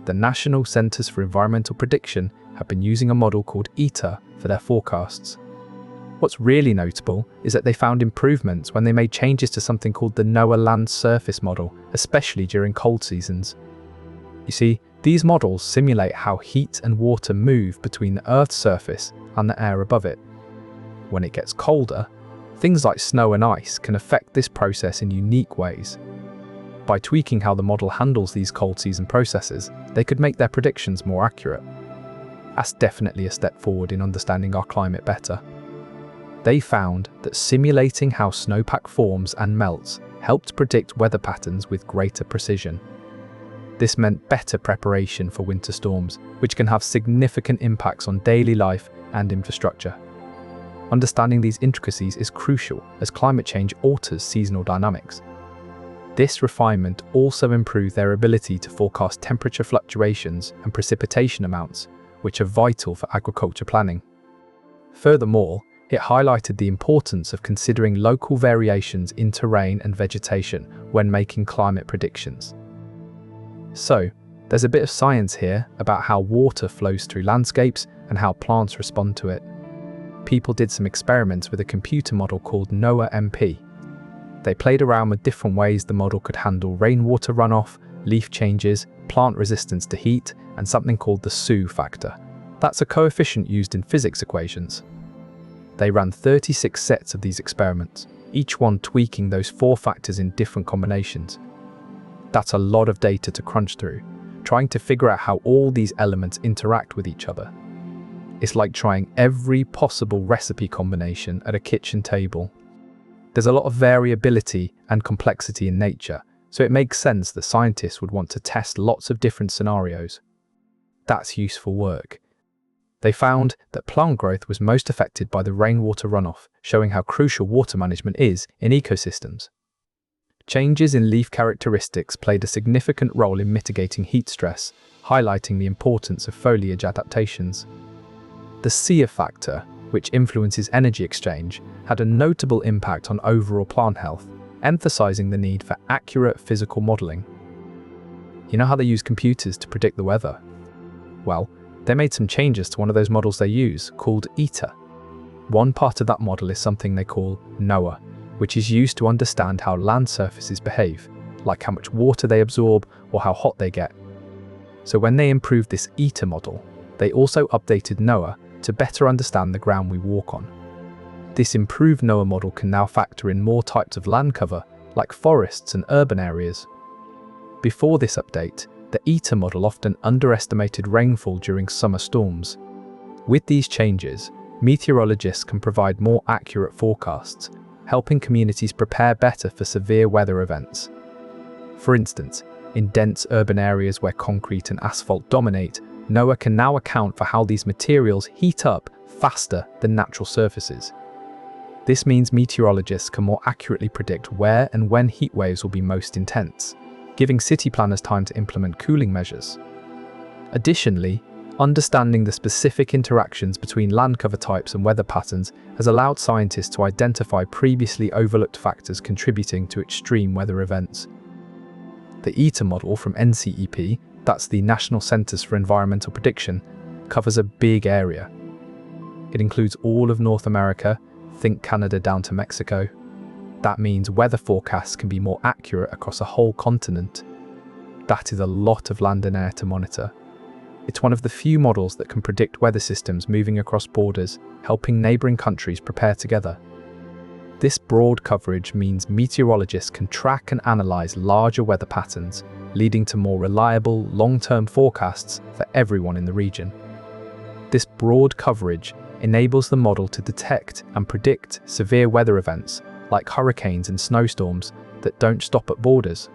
The National Centers for Environmental Prediction have been using a model called ETA for their forecasts. What's really notable is that they found improvements when they made changes to something called the NOAA land surface model, especially during cold seasons. You see, these models simulate how heat and water move between the Earth's surface and the air above it. When it gets colder, things like snow and ice can affect this process in unique ways. By tweaking how the model handles these cold season processes, they could make their predictions more accurate. That's definitely a step forward in understanding our climate better. They found that simulating how snowpack forms and melts helped predict weather patterns with greater precision. This meant better preparation for winter storms, which can have significant impacts on daily life and infrastructure. Understanding these intricacies is crucial as climate change alters seasonal dynamics. This refinement also improved their ability to forecast temperature fluctuations and precipitation amounts, which are vital for agriculture planning. Furthermore, it highlighted the importance of considering local variations in terrain and vegetation when making climate predictions. So, there's a bit of science here about how water flows through landscapes and how plants respond to it. People did some experiments with a computer model called NOAA MP. They played around with different ways the model could handle rainwater runoff, leaf changes, plant resistance to heat, and something called the SU factor. That's a coefficient used in physics equations. They ran 36 sets of these experiments, each one tweaking those 4 factors in different combinations. That's a lot of data to crunch through, trying to figure out how all these elements interact with each other. It's like trying every possible recipe combination at a kitchen table. There's a lot of variability and complexity in nature, so it makes sense that scientists would want to test lots of different scenarios. That's useful work. They found that plant growth was most affected by the rainwater runoff, showing how crucial water management is in ecosystems. Changes in leaf characteristics played a significant role in mitigating heat stress, highlighting the importance of foliage adaptations. The SIA factor, which influences energy exchange, had a notable impact on overall plant health, emphasizing the need for accurate physical modeling. You know how they use computers to predict the weather? Well, they made some changes to one of those models they use, called ETA. One part of that model is something they call NOAA, which is used to understand how land surfaces behave, like how much water they absorb or how hot they get. So when they improved this ETA model, they also updated NOAA to better understand the ground we walk on. This improved NOAA model can now factor in more types of land cover, like forests and urban areas. Before this update, the ETA model often underestimated rainfall during summer storms. With these changes, meteorologists can provide more accurate forecasts, helping communities prepare better for severe weather events. For instance, in dense urban areas where concrete and asphalt dominate, NOAA can now account for how these materials heat up faster than natural surfaces. This means meteorologists can more accurately predict where and when heat waves will be most intense, giving city planners time to implement cooling measures. Additionally, understanding the specific interactions between land cover types and weather patterns has allowed scientists to identify previously overlooked factors contributing to extreme weather events. The ETA model from NCEP, that's the National Centers for Environmental Prediction, covers a big area. It includes all of North America, think Canada down to Mexico. That means weather forecasts can be more accurate across a whole continent. That is a lot of land and air to monitor. It's one of the few models that can predict weather systems moving across borders, helping neighbouring countries prepare together. This broad coverage means meteorologists can track and analyse larger weather patterns, leading to more reliable, long-term forecasts for everyone in the region. This broad coverage enables the model to detect and predict severe weather events like hurricanes and snowstorms that don't stop at borders.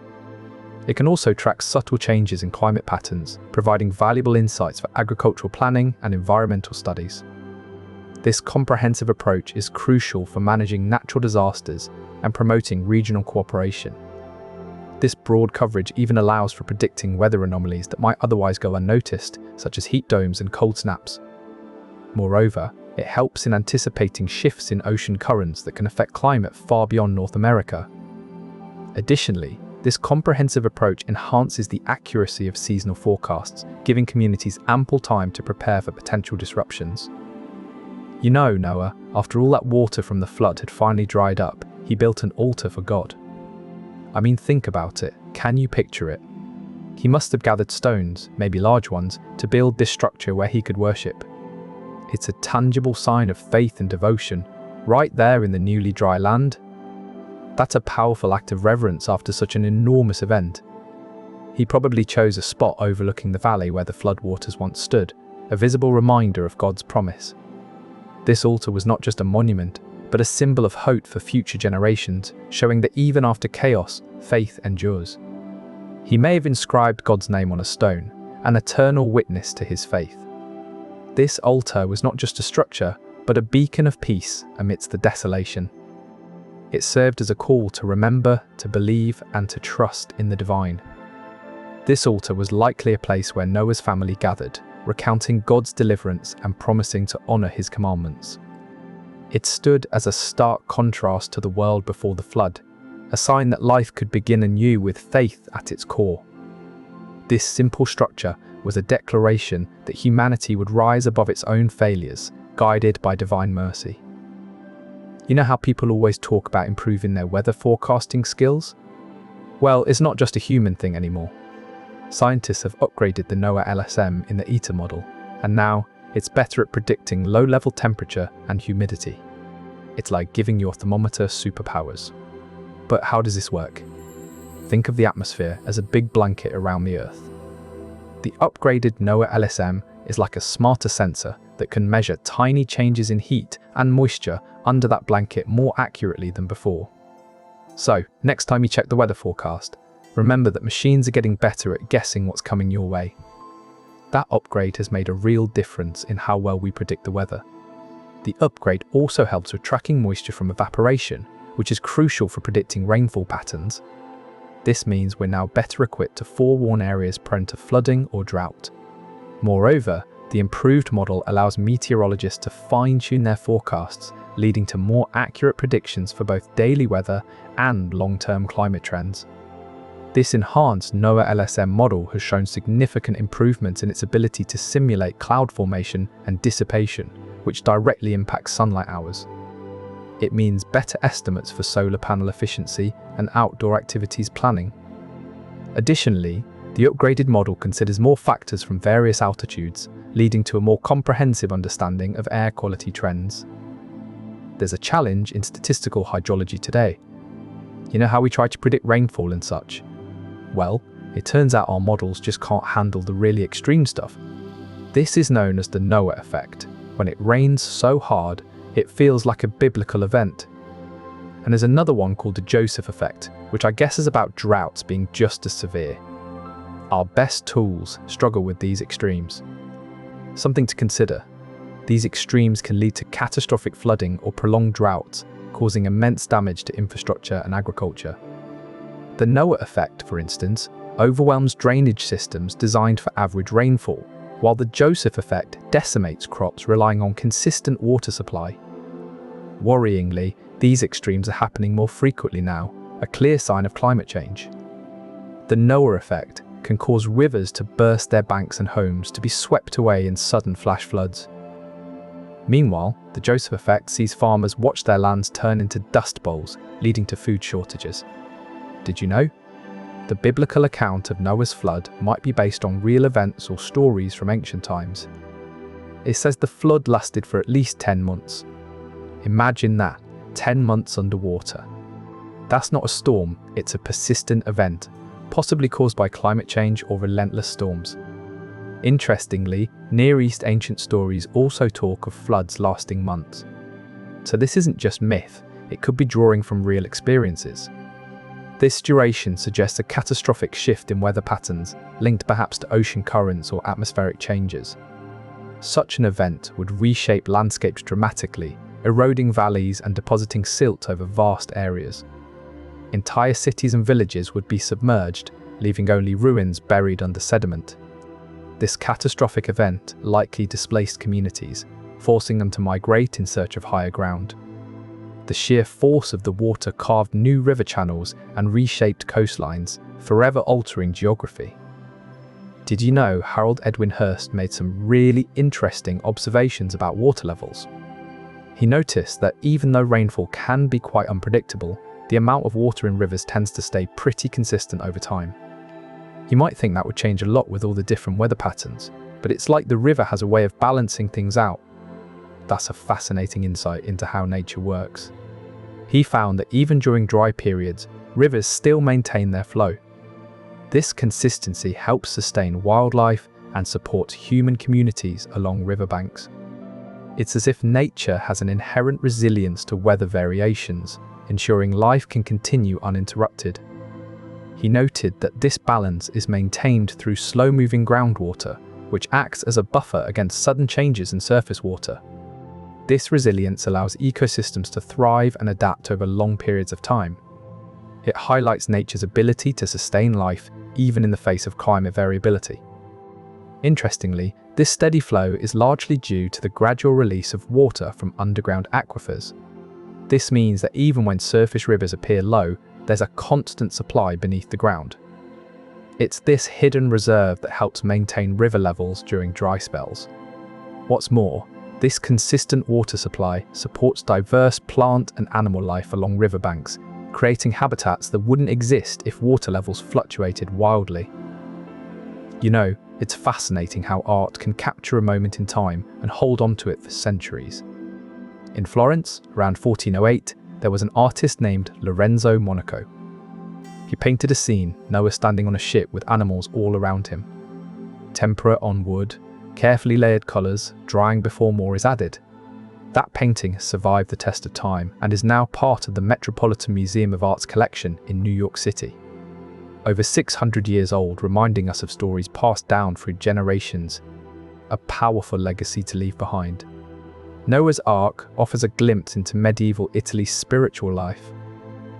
It can also track subtle changes in climate patterns, providing valuable insights for agricultural planning and environmental studies. This comprehensive approach is crucial for managing natural disasters and promoting regional cooperation. This broad coverage even allows for predicting weather anomalies that might otherwise go unnoticed, such as heat domes and cold snaps. Moreover, it helps in anticipating shifts in ocean currents that can affect climate far beyond North America. Additionally, this comprehensive approach enhances the accuracy of seasonal forecasts, giving communities ample time to prepare for potential disruptions. You know, Noah, after all that water from the flood had finally dried up, he built an altar for God. I mean, think about it. Can you picture it? He must have gathered stones, maybe large ones, to build this structure where he could worship. It's a tangible sign of faith and devotion, right there in the newly dry land. That's a powerful act of reverence after such an enormous event. He probably chose a spot overlooking the valley where the floodwaters once stood, a visible reminder of God's promise. This altar was not just a monument, but a symbol of hope for future generations, showing that even after chaos, faith endures. He may have inscribed God's name on a stone, an eternal witness to his faith. This altar was not just a structure, but a beacon of peace amidst the desolation. It served as a call to remember, to believe, and to trust in the divine. This altar was likely a place where Noah's family gathered, recounting God's deliverance and promising to honor his commandments. It stood as a stark contrast to the world before the flood, a sign that life could begin anew with faith at its core. This simple structure was a declaration that humanity would rise above its own failures, guided by divine mercy. You know how people always talk about improving their weather forecasting skills? Well, it's not just a human thing anymore. Scientists have upgraded the NOAA LSM in the ITER model, and now it's better at predicting low-level temperature and humidity. It's like giving your thermometer superpowers. But how does this work? Think of the atmosphere as a big blanket around the Earth. The upgraded NOAA LSM is like a smarter sensor that can measure tiny changes in heat and moisture under that blanket more accurately than before. So, next time you check the weather forecast, remember that machines are getting better at guessing what's coming your way. That upgrade has made a real difference in how well we predict the weather. The upgrade also helps with tracking moisture from evaporation, which is crucial for predicting rainfall patterns. This means we're now better equipped to forewarn areas prone to flooding or drought. Moreover, the improved model allows meteorologists to fine-tune their forecasts, leading to more accurate predictions for both daily weather and long-term climate trends. This enhanced NOAA LSM model has shown significant improvements in its ability to simulate cloud formation and dissipation, which directly impacts sunlight hours. It means better estimates for solar panel efficiency and outdoor activities planning. Additionally, the upgraded model considers more factors from various altitudes, leading to a more comprehensive understanding of air quality trends. There's a challenge in statistical hydrology today. You know how we try to predict rainfall and such? Well, it turns out our models just can't handle the really extreme stuff. This is known as the Noah effect. When it rains so hard, it feels like a biblical event. And there's another one called the Joseph effect, which I guess is about droughts being just as severe. Our best tools struggle with these extremes. Something to consider. These extremes can lead to catastrophic flooding or prolonged droughts, causing immense damage to infrastructure and agriculture. The Noah effect, for instance, overwhelms drainage systems designed for average rainfall, while the Joseph effect decimates crops relying on consistent water supply. Worryingly, these extremes are happening more frequently now, a clear sign of climate change. The Noah effect can cause rivers to burst their banks and homes to be swept away in sudden flash floods. Meanwhile, the Joseph effect sees farmers watch their lands turn into dust bowls, leading to food shortages. Did you know? The biblical account of Noah's flood might be based on real events or stories from ancient times. It says the flood lasted for at least 10 months. Imagine that, 10 months underwater. That's not a storm, it's a persistent event, possibly caused by climate change or relentless storms. Interestingly, Near East ancient stories also talk of floods lasting months. So this isn't just myth, it could be drawing from real experiences. This duration suggests a catastrophic shift in weather patterns, linked perhaps to ocean currents or atmospheric changes. Such an event would reshape landscapes dramatically, eroding valleys and depositing silt over vast areas. Entire cities and villages would be submerged, leaving only ruins buried under sediment. This catastrophic event likely displaced communities, forcing them to migrate in search of higher ground. The sheer force of the water carved new river channels and reshaped coastlines, forever altering geography. Did you know Harold Edwin Hurst made some really interesting observations about water levels? He noticed that even though rainfall can be quite unpredictable, the amount of water in rivers tends to stay pretty consistent over time. You might think that would change a lot with all the different weather patterns, but it's like the river has a way of balancing things out. That's a fascinating insight into how nature works. He found that even during dry periods, rivers still maintain their flow. This consistency helps sustain wildlife and supports human communities along riverbanks. It's as if nature has an inherent resilience to weather variations, ensuring life can continue uninterrupted. He noted that this balance is maintained through slow-moving groundwater, which acts as a buffer against sudden changes in surface water. This resilience allows ecosystems to thrive and adapt over long periods of time. It highlights nature's ability to sustain life even in the face of climate variability. Interestingly, this steady flow is largely due to the gradual release of water from underground aquifers. This means that even when surface rivers appear low, there's a constant supply beneath the ground. It's this hidden reserve that helps maintain river levels during dry spells. What's more, this consistent water supply supports diverse plant and animal life along riverbanks, creating habitats that wouldn't exist if water levels fluctuated wildly. You know, it's fascinating how art can capture a moment in time and hold on to it for centuries. In Florence, around 1408, there was an artist named Lorenzo Monaco. He painted a scene, Noah standing on a ship with animals all around him. Tempera on wood, carefully layered colours, drying before more is added. That painting has survived the test of time and is now part of the Metropolitan Museum of Art's collection in New York City. Over 600 years old, reminding us of stories passed down through generations, a powerful legacy to leave behind. Noah's Ark offers a glimpse into medieval Italy's spiritual life.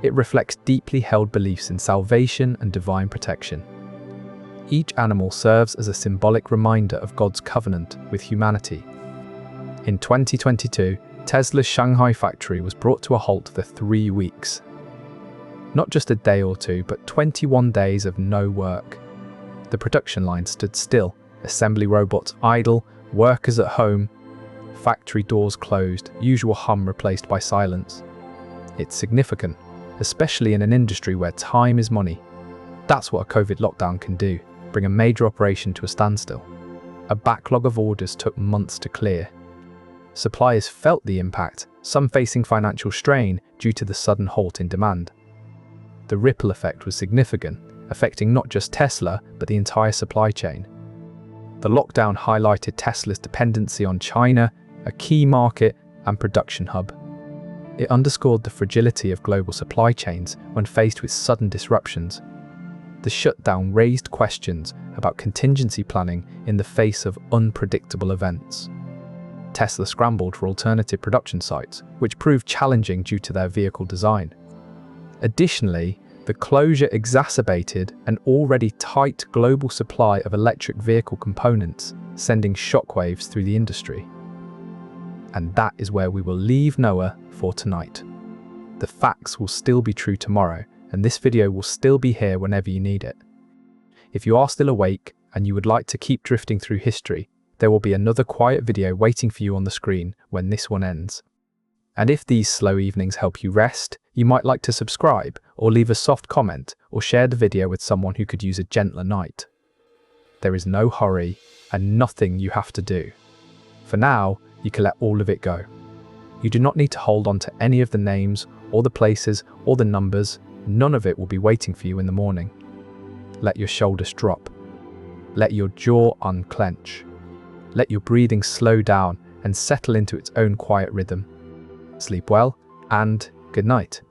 It reflects deeply held beliefs in salvation and divine protection. Each animal serves as a symbolic reminder of God's covenant with humanity. In 2022, Tesla's Shanghai factory was brought to a halt for 3 weeks. Not just a day or two, but 21 days of no work. The production line stood still, assembly robots idle, workers at home, factory doors closed, usual hum replaced by silence. It's significant, especially in an industry where time is money. That's what a COVID lockdown can do, bring a major operation to a standstill. A backlog of orders took months to clear. Suppliers felt the impact, some facing financial strain due to the sudden halt in demand. The ripple effect was significant, affecting not just Tesla, but the entire supply chain. The lockdown highlighted Tesla's dependency on China, a key market and production hub. It underscored the fragility of global supply chains when faced with sudden disruptions. The shutdown raised questions about contingency planning in the face of unpredictable events. Tesla scrambled for alternative production sites, which proved challenging due to their vehicle design. Additionally, the closure exacerbated an already tight global supply of electric vehicle components, sending shockwaves through the industry. And that is where we will leave Noah for tonight. The facts will still be true tomorrow, and this video will still be here whenever you need it. If you are still awake and you would like to keep drifting through history, there will be another quiet video waiting for you on the screen when this one ends. And if these slow evenings help you rest, you might like to subscribe or leave a soft comment or share the video with someone who could use a gentler night. There is no hurry and nothing you have to do. For now, you can let all of it go. You do not need to hold on to any of the names or the places or the numbers. None of it will be waiting for you in the morning. Let your shoulders drop. Let your jaw unclench. Let your breathing slow down and settle into its own quiet rhythm. Sleep well and good night.